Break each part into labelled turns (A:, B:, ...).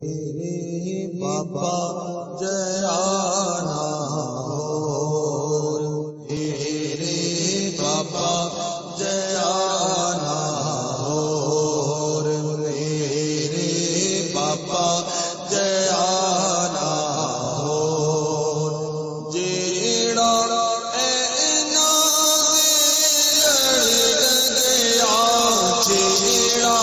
A: बाबा जयाना हो रे बाबा जयाना हो रे बाबा जयाना हो जेड़ा ऐना लड़ गया जेड़ा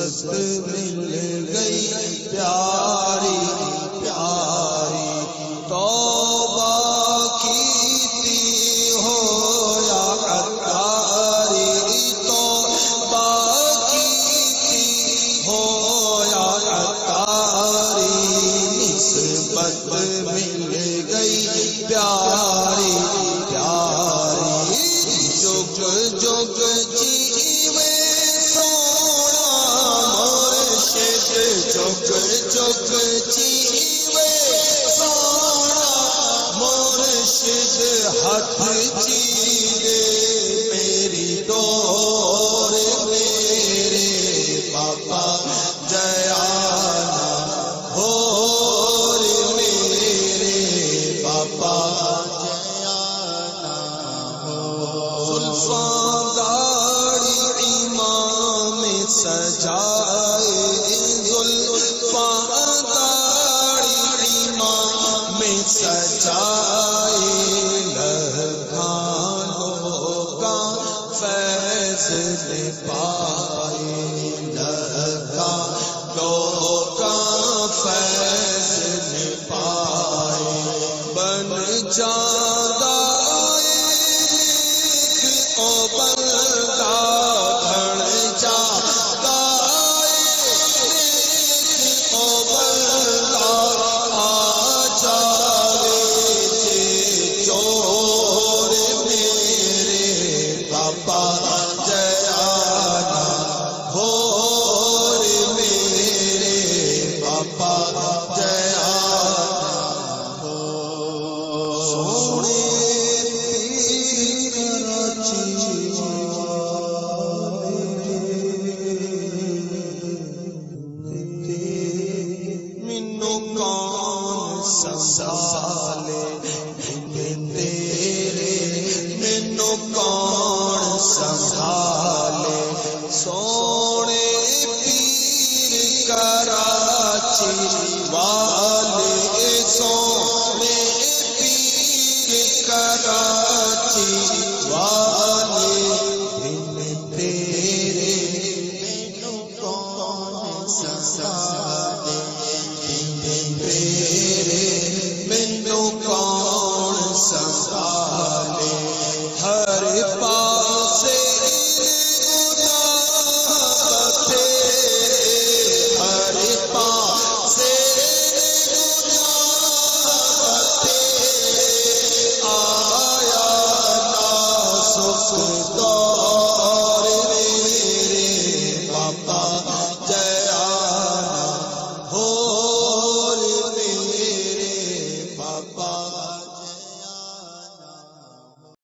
A: मिल गई प्यारी प्यारी तौबा कीती हो या अत्तारी तौबा कीती हो या अत्तारी निस्बत मिल गई प्यारी प्यारी जुग जुग जीवे जुग जुग जीवे सोना मुर्शिद हथ चीरे मेरी डोर मेरे बाबा जयाना हो मेरे बाबा जयाना हो जुल्फां गाड़ी इमाम सजाए सजाए लखानों का फैज़ पाए लखानों का फैज़ पाए बन जादा ओ बंदा धड़ जादा ओ बंदा संभाले तेरे मैनू कौन संभाले सोने पीर कराची वाले सोने पीर कराची वाले तेरे मैनू कौन संभाले मैनू कौन संभाले हर पासे गुनाह तेरे हर पासे